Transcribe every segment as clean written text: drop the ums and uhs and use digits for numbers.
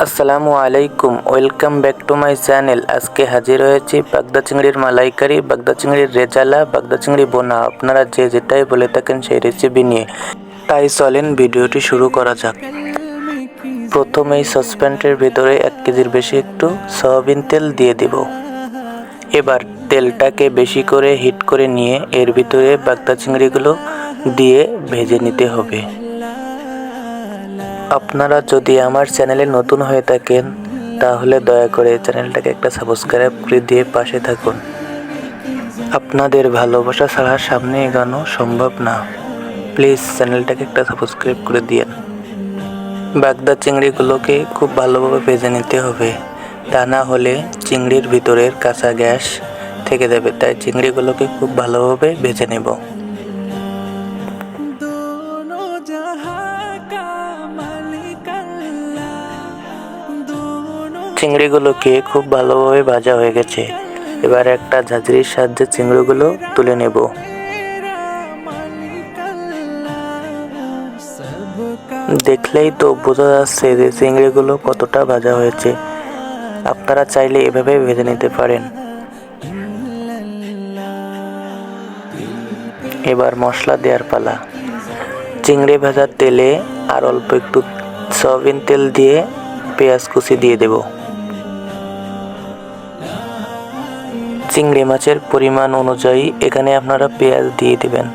আসসালামু আলাইকুম, welcome back to my channel. আজকে হাজির হয়েছি বাগদা চিংড়ির মালাইকারি, বাগদা চিংড়ির রেজালা, বাগদা চিংড়ি বোনা, আপনারা যে যেটাই বলে থাকেন সেই রেসিপি নিয়ে। তাই চলেন ভিডিওটি শুরু করা যাক। প্রথমেই সসপ্যানের ভিতরে 1 কেজির বেশি একটু সয়াবিন তেল দিয়ে দেব। এবার তেলটাকে বেশি করে হিট করে নিয়ে এর ভিতরে বাগদা চিংড়িগুলো দিয়ে ভেজে নিতে হবে। আপনারা যদি আমার চ্যানেলে নতুন হয়ে থাকেন তাহলে দয়া করে চ্যানেলটাকে একটা সাবস্ক্রাইব করে দিয়ে পাশে থাকুন। আপনাদের ভালোবাসা ছাড়া সামনে এগোনো সম্ভব না। প্লিজ চ্যানেলটাকে একটা সাবস্ক্রাইব করে দিন। বাগদা চিংড়িগুলোকে খুব ভালোভাবে ভেজে নিতে হবে, তা না হলে চিংড়ির ভিতরের কাঁচা গ্যাস থেকে যাবে। তাই চিংড়িগুলোকে খুব ভালোভাবে ভেজে নেব। চিংড়িগুলোকে খুব ভালোভাবে ভাজা হয়ে গেছে। এবার একটা ঝাঁঝরির সাহায্যে চিংড়িগুলো তুলে নেব। দেখলেই তো বোঝা যাচ্ছে যে চিংড়িগুলো কতটা ভাজা হয়েছে। আপনারা চাইলে এভাবে ভেজে নিতে পারেন। এবার মশলা দেওয়ার পালা। চিংড়ি ভাজার তেলে আর অল্প একটু সয়াবিন তেল দিয়ে পেঁয়াজ কুচি দিয়ে দেব। চিংড়ি মাছের পরিমাণ অনুযায়ী এখানে আপনারা পেঁয়াজ দিয়ে দেবেন।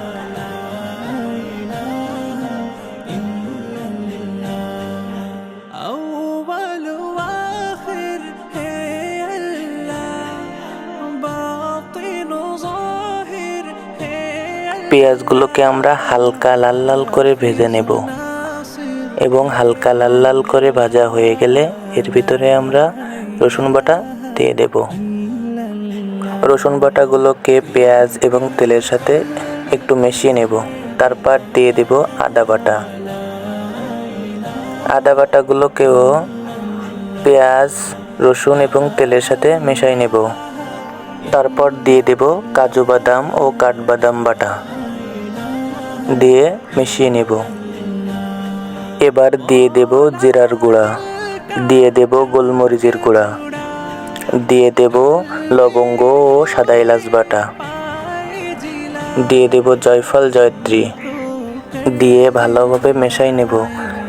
পেঁয়াজগুলোকে আমরা হালকা লাল লাল করে ভেজে নেব এবং হালকা লাল লাল করে ভাজা হয়ে গেলে এর ভিতরে আমরা রসুন বাটা দিয়ে দেব। রসুন বাটাগুলোকে পেঁয়াজ এবং তেলের সাথে একটু মিশিয়ে নেব। তারপর দিয়ে দেব আদা বাটা। আদা বাটাগুলোকেও পেঁয়াজ, রসুন এবং তেলের সাথে মিশিয়ে নেব। তারপর দিয়ে দেব কাজু বাদাম ও কাঠবাদাম বাটা দিয়ে মিশিয়ে নেব। এবার দিয়ে দেব জিরার গুঁড়া, দিয়ে দেব গোলমরিচের গুঁড়া, দিয়ে দেব লবঙ্গ ও সাদা এলাচ বাটা, দিয়ে দেব জয়ফল জয়ত্রী, দিয়ে ভালোভাবে মেশাই নেব।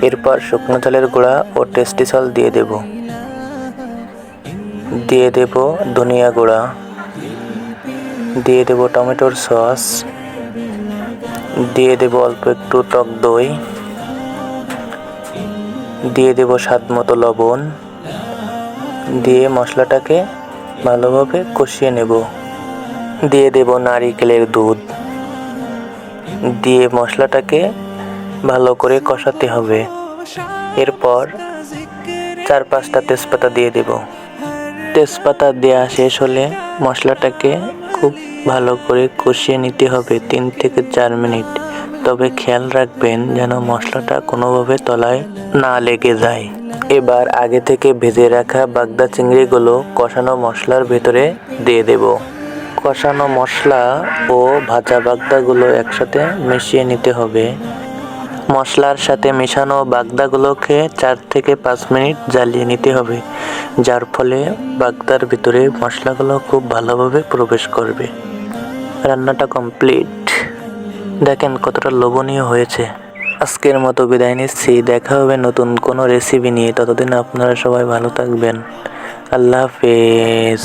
এরপর শুকনো চালের গুঁড়া ও টেস্টি সল্ট দিয়ে দেব। দিয়ে দেব ধনিয়া গুঁড়া, দিয়ে দেব টমেটোর সস, দিয়ে দেব অল্প একটু টক দই, দিয়ে দেব স্বাদ মতো লবণ, দিয়ে মশলাটাকে ভালোভাবে কষিয়ে নেব। দিয়ে দেব নারিকেলের দুধ, দিয়ে মশলাটাকে ভালো করে কষাতে হবে। এরপর 4-5টা তেজপাতা দিয়ে দেব। তেজপাতা দেওয়া শেষ হলে মশলাটাকে খুব ভালো করে কষিয়ে নিতে হবে 3 থেকে 4 মিনিট। তবে খেয়াল রাখবেন যেন মশলাটা কোনোভাবে তলায় না লেগে যায়। এবার আগে থেকে ভেজে রাখা বাগদা চিংড়িগুলো কষানো মশলার ভেতরে দিয়ে দেব। কষানো মশলা ও ভাজা বাগদাগুলো একসাথে মিশিয়ে নিতে হবে। মশলার সাথে মেশানো বাগদাগুলোকে 4 থেকে 5 মিনিট জ্বালিয়ে নিতে হবে, যার ফলে বাগদার ভিতরে মশলাগুলো খুব ভালোভাবে প্রবেশ করবে। রান্নাটা কমপ্লিট। দেখেন কতটা লোভনীয় হয়েছে। আজকের মতো বিদায় নিচ্ছি। দেখা হবে নতুন কোনো রেসিপি নিয়ে। ততদিন আপনারা সবাই ভালো থাকবেন। আল্লাহ হাফেজ।